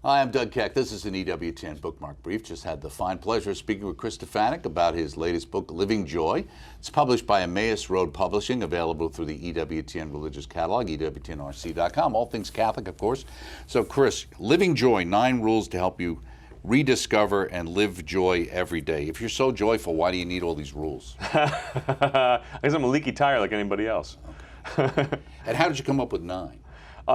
Hi, I'm Doug Keck. This is an EWTN Bookmark Brief. Just had the fine pleasure of speaking with Chris Stefanick about his latest book, Living Joy. It's published by Emmaus Road Publishing, available through the EWTN Religious Catalog, EWTNRC.com. All things Catholic, of course. So, Chris, Living Joy, 9 rules to help you rediscover and live joy every day. If you're so joyful, why do you need all these rules? I guess I'm a leaky tire like anybody else. Okay. And how did you come up with 9?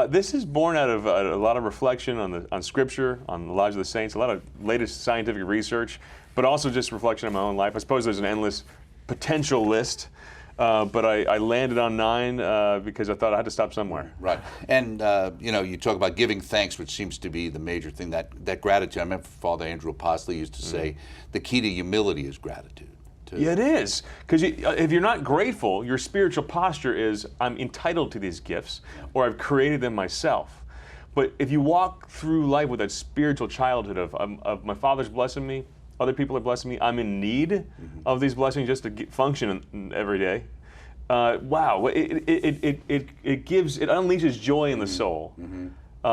This is born out of a lot of reflection on Scripture, on the lives of the saints, a lot of latest scientific research, but also just reflection on my own life. I suppose there's an endless potential list, but I landed on 9 because I thought I had to stop somewhere. Right. And, you talk about giving thanks, which seems to be the major thing, that gratitude. I remember Father Andrew Apostoli used to say, the key to humility is gratitude. Yeah, it is. Because if you're not grateful, your spiritual posture is, I'm entitled to these gifts, or I've created them myself. But if you walk through life with that spiritual childhood of my Father's blessing me, other people are blessing me, I'm in need of these blessings just to function every day. Wow, it unleashes joy in the soul.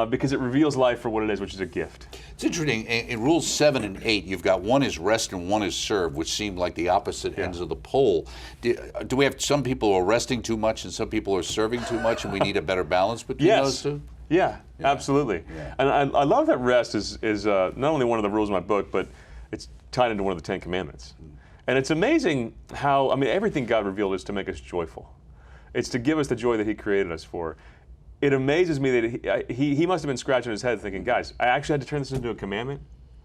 Because it reveals life for what it is, which is a gift. It's interesting. In rules 7 and 8, you've got one is rest and one is serve, which seem like the opposite ends of the pole. Do we have some people who are resting too much and some people are serving too much, and we need a better balance between those two? Yeah, absolutely. Yeah. And I love that rest is not only one of the rules of my book, but it's tied into one of the 10 Commandments. And it's amazing how, everything God revealed is to make us joyful. It's to give us the joy that He created us for. It amazes me that he must have been scratching his head thinking, guys, I actually had to turn this into a commandment?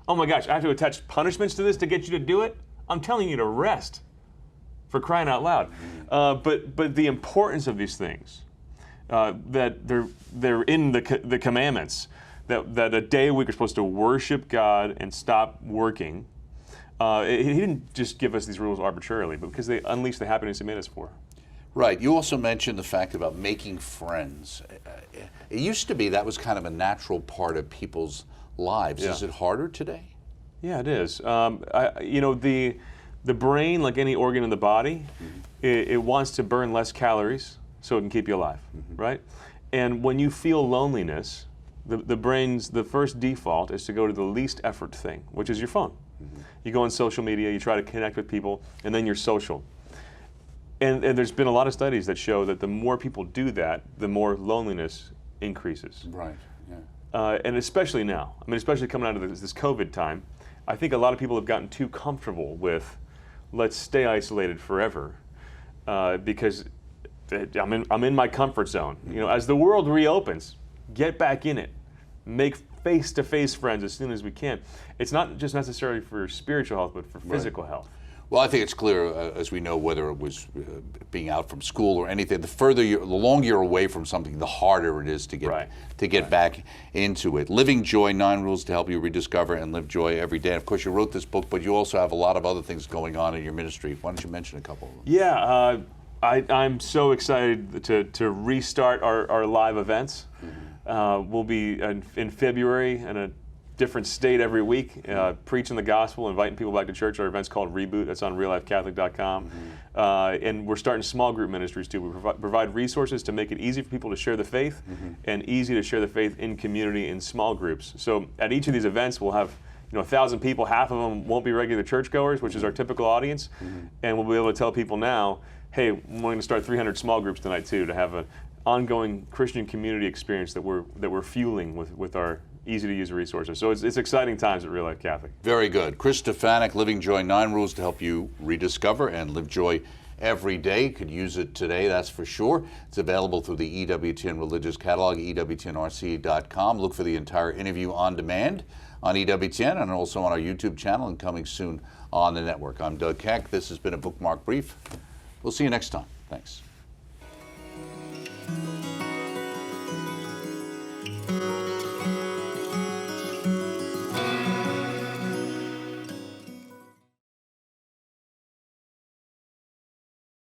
Oh my gosh, I have to attach punishments to this to get you to do it? I'm telling you to rest, for crying out loud. But the importance of these things, that they're in the commandments, that a day a week we're supposed to worship God and stop working. He didn't just give us these rules arbitrarily, but because they unleash the happiness He made us for. Right. You also mentioned the fact about making friends. It used to be that was kind of a natural part of people's lives. Yeah. Is it harder today? Yeah, it is. The brain, like any organ in the body, it wants to burn less calories so it can keep you alive, right? And when you feel loneliness, the brain's first default is to go to the least effort thing, which is your phone. You go on social media, you try to connect with people, and then you're social. And there's been a lot of studies that show that the more people do that, the more loneliness increases. Right, yeah. And especially now, especially coming out of this COVID time, I think a lot of people have gotten too comfortable with, let's stay isolated forever, because I'm in my comfort zone. As the world reopens, get back in it. Make face-to-face friends as soon as we can. It's not just necessary for spiritual health, but for physical health. Well, I think it's clear, as we know, whether it was being out from school or anything, the longer you're away from something, the harder it is to get back into it. Living Joy, 9 rules to help you rediscover and live joy every day. And of course, you wrote this book, but you also have a lot of other things going on in your ministry. Why don't you mention a couple of them? Yeah, I'm so excited to restart our live events. We'll be in February in a different state every week, preaching the gospel, inviting people back to church. Our event's called Reboot. That's on reallifecatholic.com. And we're starting small group ministries too. We provide resources to make it easy for people to share the faith and easy to share the faith in community in small groups. So at each of these events, we'll have 1,000 people. Half of them won't be regular churchgoers, which is our typical audience. And we'll be able to tell people now, hey, we're going to start 300 small groups tonight too, to have an ongoing Christian community experience that we're fueling with our easy-to-use resources. So it's exciting times at Real Life Catholic. Very good. Chris Stefanick, Living Joy, 9 rules to help you rediscover and live joy every day. You could use it today, that's for sure. It's available through the EWTN Religious Catalog, EWTNRC.com. Look for the entire interview on demand on EWTN and also on our YouTube channel and coming soon on the network. I'm Doug Keck. This has been a Bookmark Brief. We'll see you next time. Thanks.